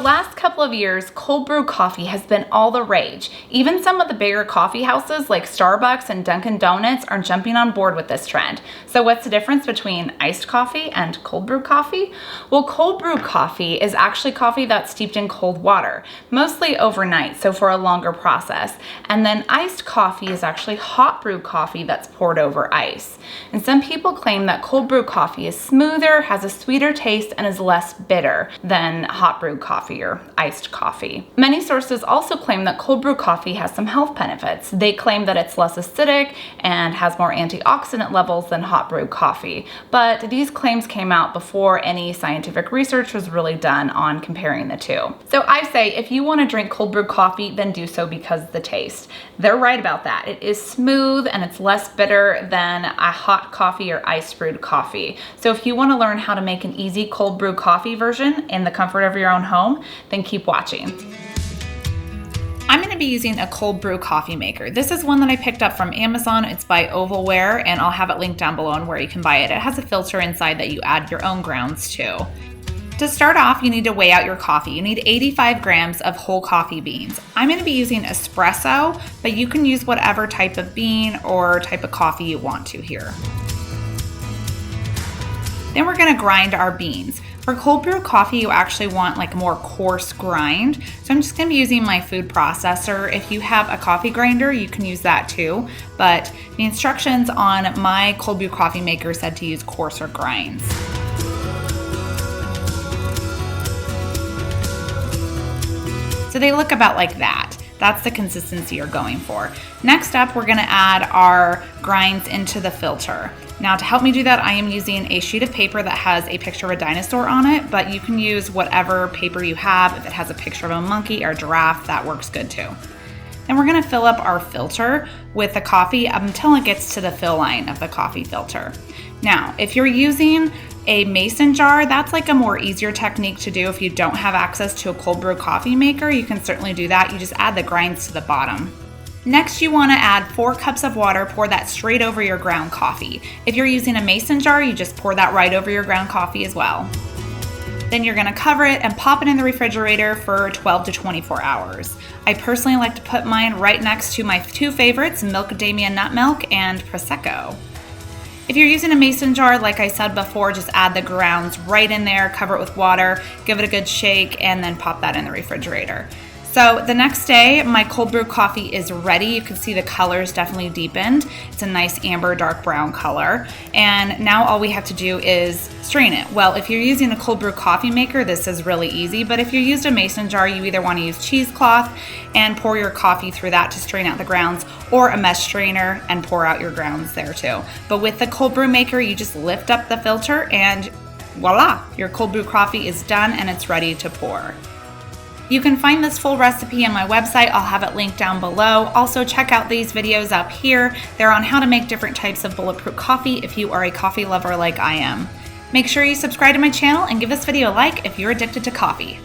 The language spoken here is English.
last couple of years, cold brew coffee has been all the rage. Even some of the bigger coffee houses like Starbucks and Dunkin' Donuts are jumping on board with this trend. So what's the difference between iced coffee and cold brew coffee? Well, cold brew coffee is actually coffee that's steeped in cold water, mostly overnight, so for a longer process. And then iced coffee is actually hot brew coffee that's poured over ice. And some people claim that cold brew coffee is smoother, has a sweeter taste, and is less bitter than hot brew coffee or iced coffee. Many sources also claim that cold brew coffee has some health benefits. They claim that it's less acidic and has more antioxidant levels than hot brew coffee. But these claims came out before any scientific research was really done on comparing the two. So I say if you want to drink cold brew coffee, then do so because of the taste. They're right about that. It is smooth and it's less bitter than a hot coffee or iced brewed coffee. So if you want to learn how to make an easy cold brew coffee version in the comfort of your own home, then keep watching. I'm going to be using a cold brew coffee maker. This is one that I picked up from Amazon. It's by Ovalware, and I'll have it linked down below on where you can buy it. It has a filter inside that you add your own grounds to. To start off, you need to weigh out your coffee. You need 85 grams of whole coffee beans. I'm going to be using espresso, but you can use whatever type of bean or type of coffee you want to here. Then we're going to grind our beans. For cold brew coffee, you actually want like a more coarse grind. So I'm just going to be using my food processor. If you have a coffee grinder, you can use that too. But the instructions on my cold brew coffee maker said to use coarser grinds. So they look about like that. That's the consistency you're going for. Next up, we're gonna add our grinds into the filter. Now to help me do that, I am using a sheet of paper that has a picture of a dinosaur on it, but you can use whatever paper you have. If it has a picture of a monkey or a giraffe, that works good too. Then we're gonna fill up our filter with the coffee until it gets to the fill line of the coffee filter. Now, if you're using a mason jar, that's like a more easier technique to do. If you don't have access to a cold brew coffee maker, you can certainly do that. You just add the grinds to the bottom. Next, you want to add 4 cups of water, pour that straight over your ground coffee. If you're using a mason jar, you just pour that right over your ground coffee as well. Then you're going to cover it and pop it in the refrigerator for 12 to 24 hours. I personally like to put mine right next to my 2 favorites, Milkadamia Nut Milk and Prosecco. If you're using a mason jar, like I said before, just add the grounds right in there, cover it with water, give it a good shake, and then pop that in the refrigerator. So the next day, my cold brew coffee is ready. You can see the color's definitely deepened. It's a nice amber, dark brown color. And now all we have to do is strain it. Well, if you're using a cold brew coffee maker, this is really easy. But if you used a mason jar, you either want to use cheesecloth and pour your coffee through that to strain out the grounds, or a mesh strainer and pour out your grounds there too. But with the cold brew maker, you just lift up the filter and voila, your cold brew coffee is done and it's ready to pour. You can find this full recipe on my website. I'll have it linked down below. Also, check out these videos up here. They're on how to make different types of bulletproof coffee if you are a coffee lover like I am. Make sure you subscribe to my channel and give this video a like if you're addicted to coffee.